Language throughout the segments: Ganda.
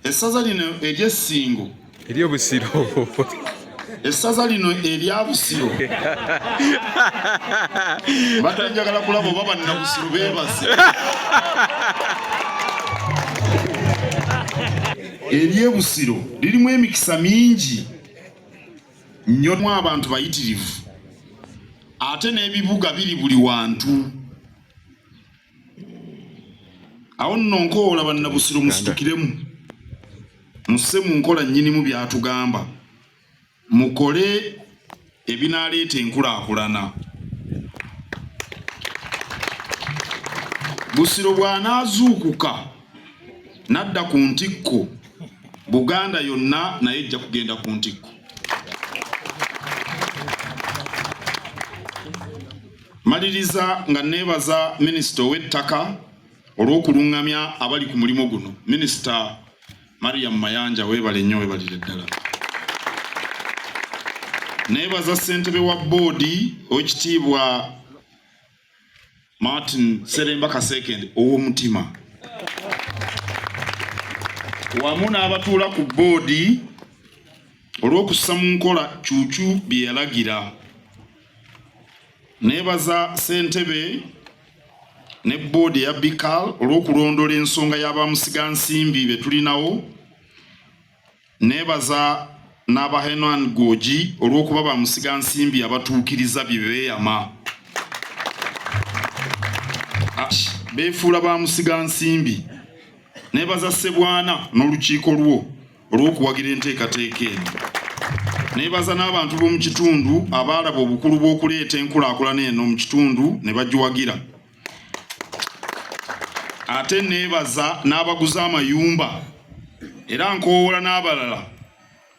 essaza lino ery'Essingo ery'Obusiro essaza lino erya Busiro badde njagala kulaba oba bannabusiro beebase ery'e Busiro lirimu emikisa mingi nnyo mu abantu bayitirivu ate n'ebibuga biri buli wantu. Awo nno nkoola bannabusiro musitukiremu musse mu nkola nnyinimu byatugamba mukole ebinaaleeta enkulaakulana. Busiro bw'anaazuukuka n'adda ku ntikko Buganda yonna naye ejja kugenda ku ntikko. Maliriza nga neebaza minisita ow'ettaka olw'okulungamya abali ku mulimu guno. Minisita Mariam Mayanja weebale nnyo, weebalire ddala. Neebaza ssentebe wa boodi ow'ekitiibwa Martin Seremba Kasekende ow'omutima, wamu n'abatuula ku boodi olw'okussa mu nkola kyukyu bye yalagira. Neebaza ssentebe ne boodi ya Bikal olw'okulondola ensonga y'abamusigansimbi be tulinawo. Neebaza n'aba Henwan Goji olw'okuba bamusigansimbi abatuukiriza bye beeyama. Beefuula bamusigansimbi. Neebaza Ssebwana n'olukiiko lwo olw'okuwagira enteekateeka eno. Neebaza n'abantu b'omu kitundu abaalaba obukulu bw'okuleeta enkulaakulana eno mu kitundu ne bagiwagira. Ate neebaza n'abaguza amayumba era nkoowola n'abalala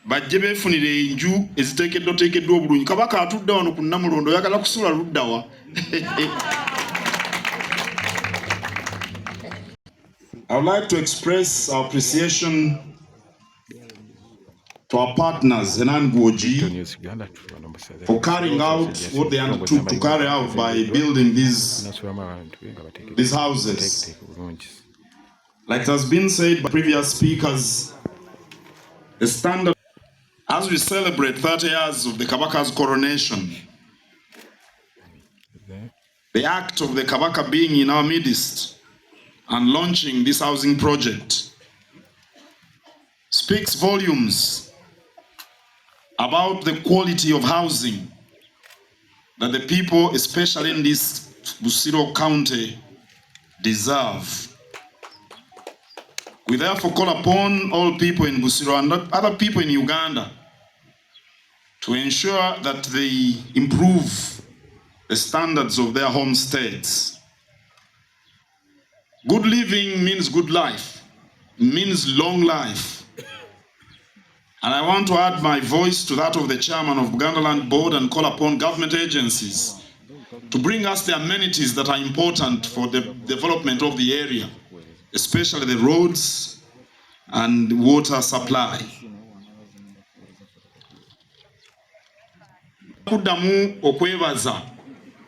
bajje beefunira enju eziteekeddwa obulungi. Kabaka atudde wano ku Namulondo oyagala kusula luddawa? I would like to express our appreciation to our partners, Henwan Goji, for carrying out what they undertook to carry out by building these houses. Like it has been said by previous speakers, the standard as we celebrate 30 years of the Kabaka's coronation, the act of the Kabaka being in our midst and launching this housing project speaks volumes about the quality of housing that the people, especially in this Busiro County, deserve. We therefore call upon all people in Busiro and other people in Uganda to ensure that they improve the standards of their homesteads. Good living means good life, means long life. And I want to add my voice to that of the chairman of Buganda Land Board and call upon government agencies to bring us the amenities that are important for the development of the area, especially the roads and water supply. Kuddamu okwebaza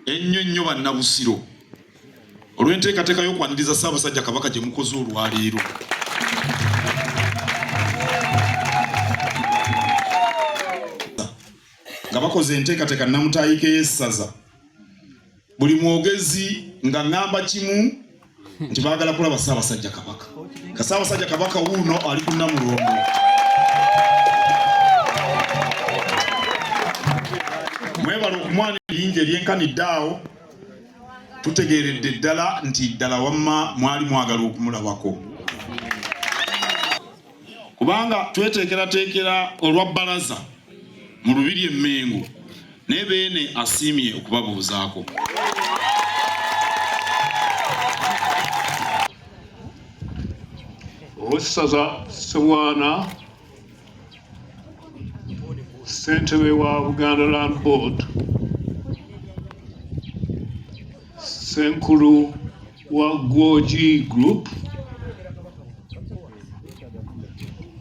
ennyo nnyo bannabusiro olw'enteekateeka y'okwaniriza Ssaabasajja Kabaka gye mukoze olwaleero. Nga bakoze enteekateeka nnamutaayika ey'essaza, buli mwogezi nga ngamba kimu nti baagala kulaba Ssaabasajja Kabaka. Ka Ssaabasajja Kabaka wuuno ali ku Namulondo. Mwebala okumwana eryinja eryenkanidde awo, tutegeeredde ddala nti ddala wamma mwali mwagala okumulabako. Kubanga tweteekerateekera olwa bbalaza mu Lubiri e Mengo naye beene asiimye okubabuuzaako. Owessaza Ssebwana, ssentebe wa Buganda Land Board, ssenkulu wa Goji Group,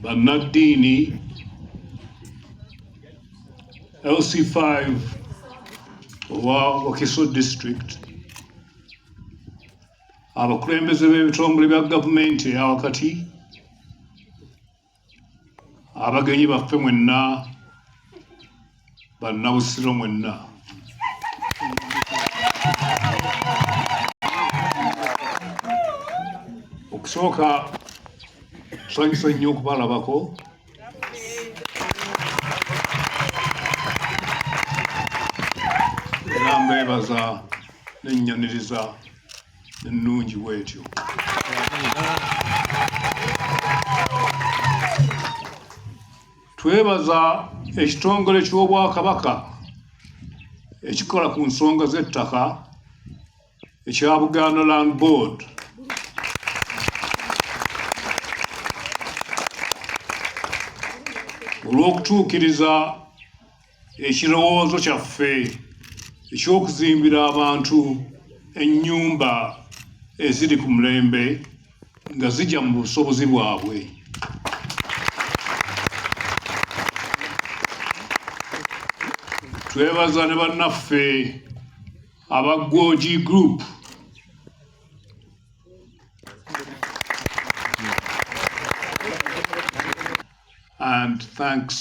bannaddiini, LC5 owa Wakiso District, abakulembeze b'ebitongole bya gavumenti eya wakati, abagenyi baffe mwenna bannabusiro mwenna okusooka tusanyusa nnyo okubalabako era mbeebaza n'ennyaniriza ennungi bw'etyo. Twebaza ekitongole ky'Obwakabaka ekikola ku nsonga z'ettaka ekya Buganda Land Board olw'okutuukiriza ekirowoozo kyaffe eky'okuzimbira abantu ennyumba eziri ku mulembe nga zijja mu busobozi bwabwe. Twebaza ne bannaffe aba Gwoji Group and thanks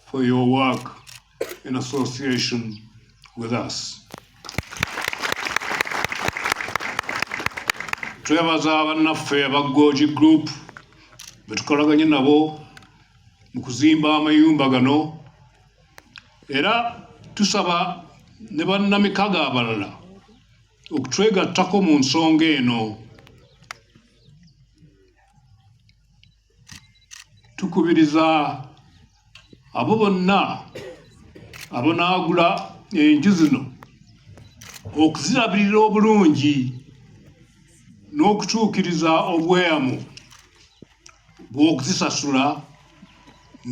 for your work in association with us. Twebaza bannaffe aba Gwoji Group betukolaganye nabo mu kuzimba amayumba gano era tusaba ne bannamikago abalala okutwegattako mu nsonga eno. Tukubiriza abo bonna abonaagula enju zino okuzirabirira obulungi n'okutuukiriza obweyamo bw'okuzisasula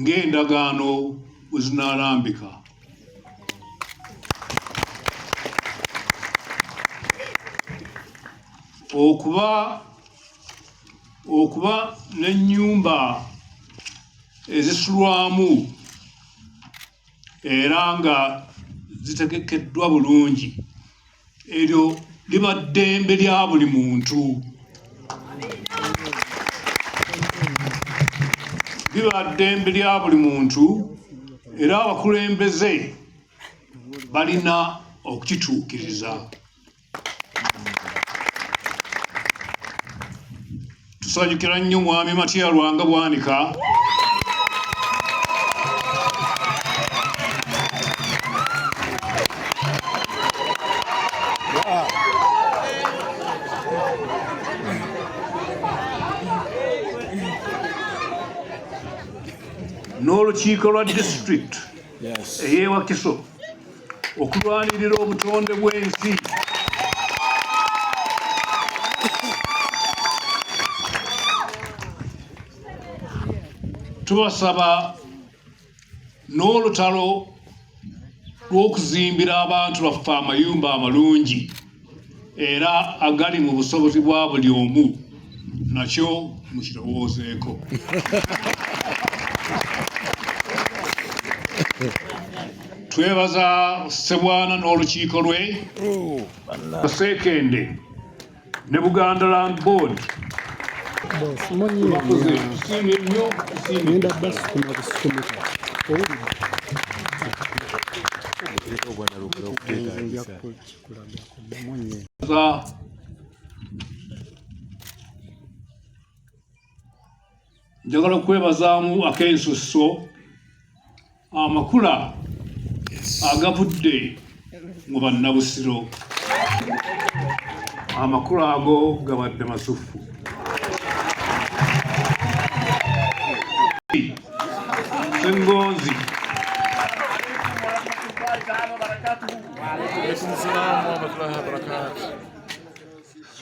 ng'endagaano bwe zinaalambika. Okuba n'ennyumba ezisulwamu era nga zitegekeddwa bulungi, eryo liba ddembe lya buli muntu. Liba ddembe lya buli muntu era abakulembeze balina okukituukiriza. Tusanyukira nnyo Mwami Matiya Lwanga Bwanika n'olukiiko lwa district ey'e Wakiso okulwanirira obutonde bw'ensi. Tubasaba n'olutalo lw'okuzimbira abantu baffe amayumba amalungi era agali mu busobozi bwa buli omu, nakyo mukirowoozeeko. Twebaza Ssebwana n'olukiiko lwe, Sekende ne Buganda Land Board. Tusiimye nnyo, njagala okwebazaamu ak'ensusso amakula agavudde mu bannabusiro. Amakula ago gabadde masufu. Sengonzi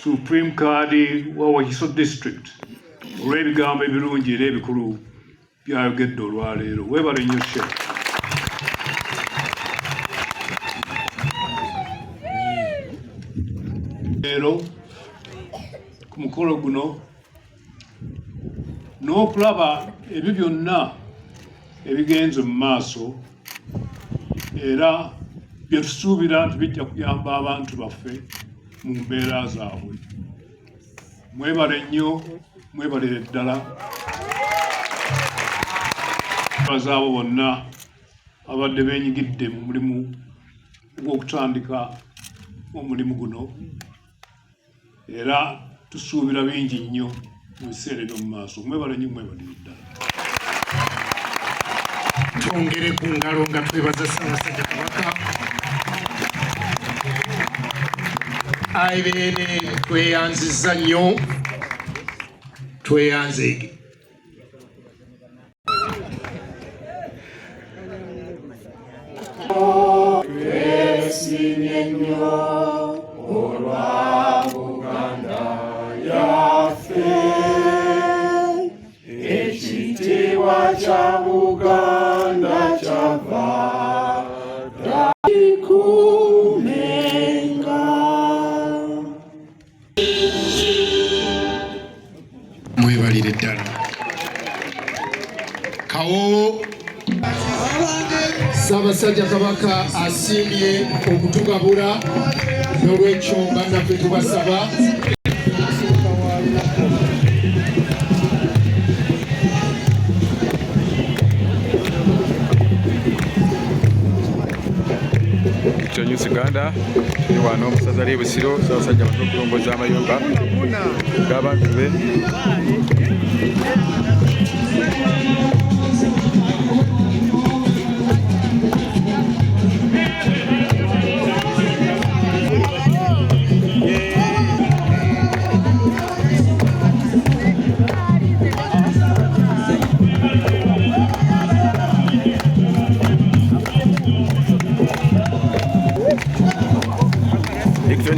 Supreme Kadi wa Wakiso District olw'ebigambo ebirungi era ebikulu byayogedde olwaleero. Weebale nnyo Sheikh. Leero ku mukolo guno n'okulaba ebyo byonna ebigenze mu maaso era bye tusuubira nti bijja kuyamba abantu baffe mu mbeera zaabwe. Mwebale nnyo, mwebalire ddala. Bazaabo bonna abadde beenyigidde mu mulimu gw'okutandika omulimu guno era tusuubira bingi nnyo mu biseera eby'omu maaso. Mwebale nnyo, mwebalire ddala. Twongere ku ngalo nga twebaza Ssaabasajja Kabaka. Ayibeene tweyanzizza nnyo, tweyanzeege. Yasiimye nnyo olwa Buganda yaffe, ekitiibwa kya Buganda kyava takikumenga. Mwebalire ddala. Kawo Ssaabasajja Kabaka asiimye okutugabula, n'olwekyo bannaffe tubasaba News Uganda tuli wano musaza ly'e Busiro, Ssaabasajja amaze okulongooza amayumba g'abantu be.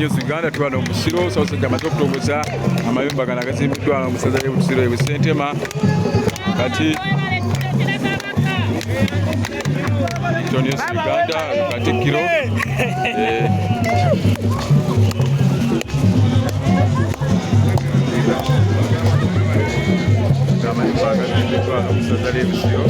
News Uganda tuli wano mu Busiro, Ssaabasajja amaze okutongoza amayumba gano agazimbiddwa wano mu ssaza ly'e Busiro e Ssentema. Kati News Uganda Katikkiro amayumba agazimbiddwa wano mu ssaza ly'e Busiro.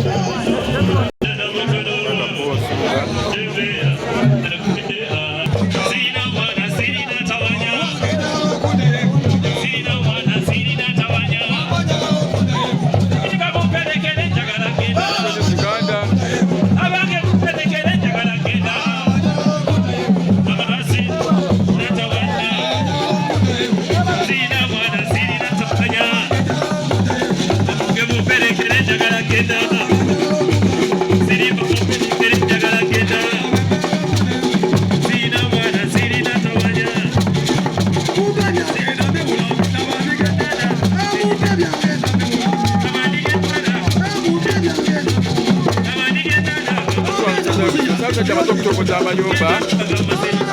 Ssaabasajja amaze okutongoza amayumba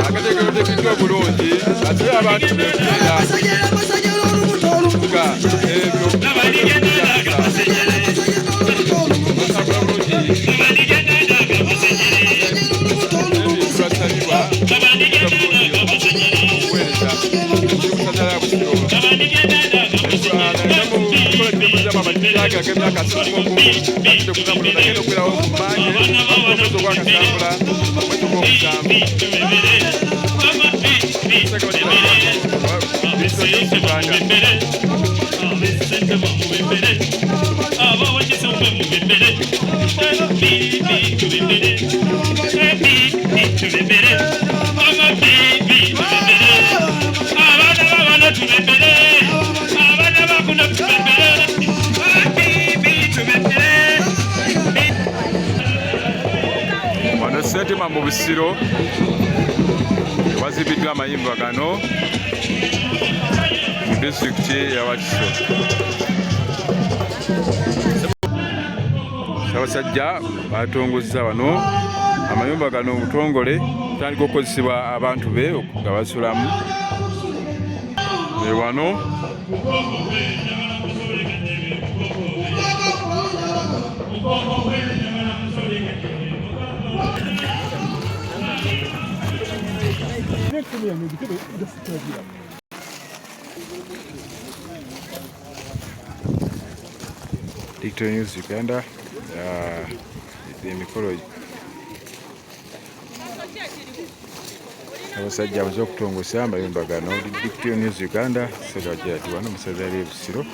agateekeddwa obulungi ate abantu beefunira nga ebyo twasalibwa okuweereza musaza lya Busiro amanyizaga ag'emyaka 63 atudde kuzamulonda agenda okubeerawo ku mmanje omwezi ogwakasambula omwezi ogwokusanvu wano Ssentema mu Busiro wazimbiddwa amayumba gano mu disitulikiti ya Wakiso. Ssaabasajja batongozza wano amayumba gano obutongole butandika okukozesebwa abantu be nga basulamu wano. News Uganda emikolo abasajja amaze okutongoza amayumba gano. News Uganda Ssaabasajja wano musaza ly'e Busiro.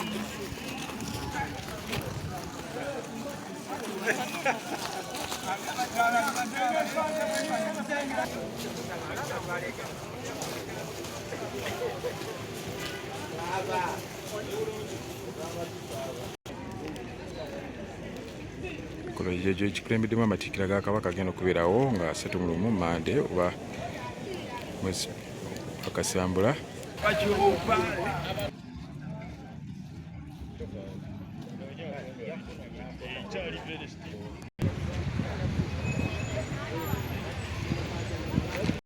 Kuno jejo ekikulembeddemu amatikkira ga Kabaka agenda okubeerawo nga 31 Mande oba mwezi Kasambula.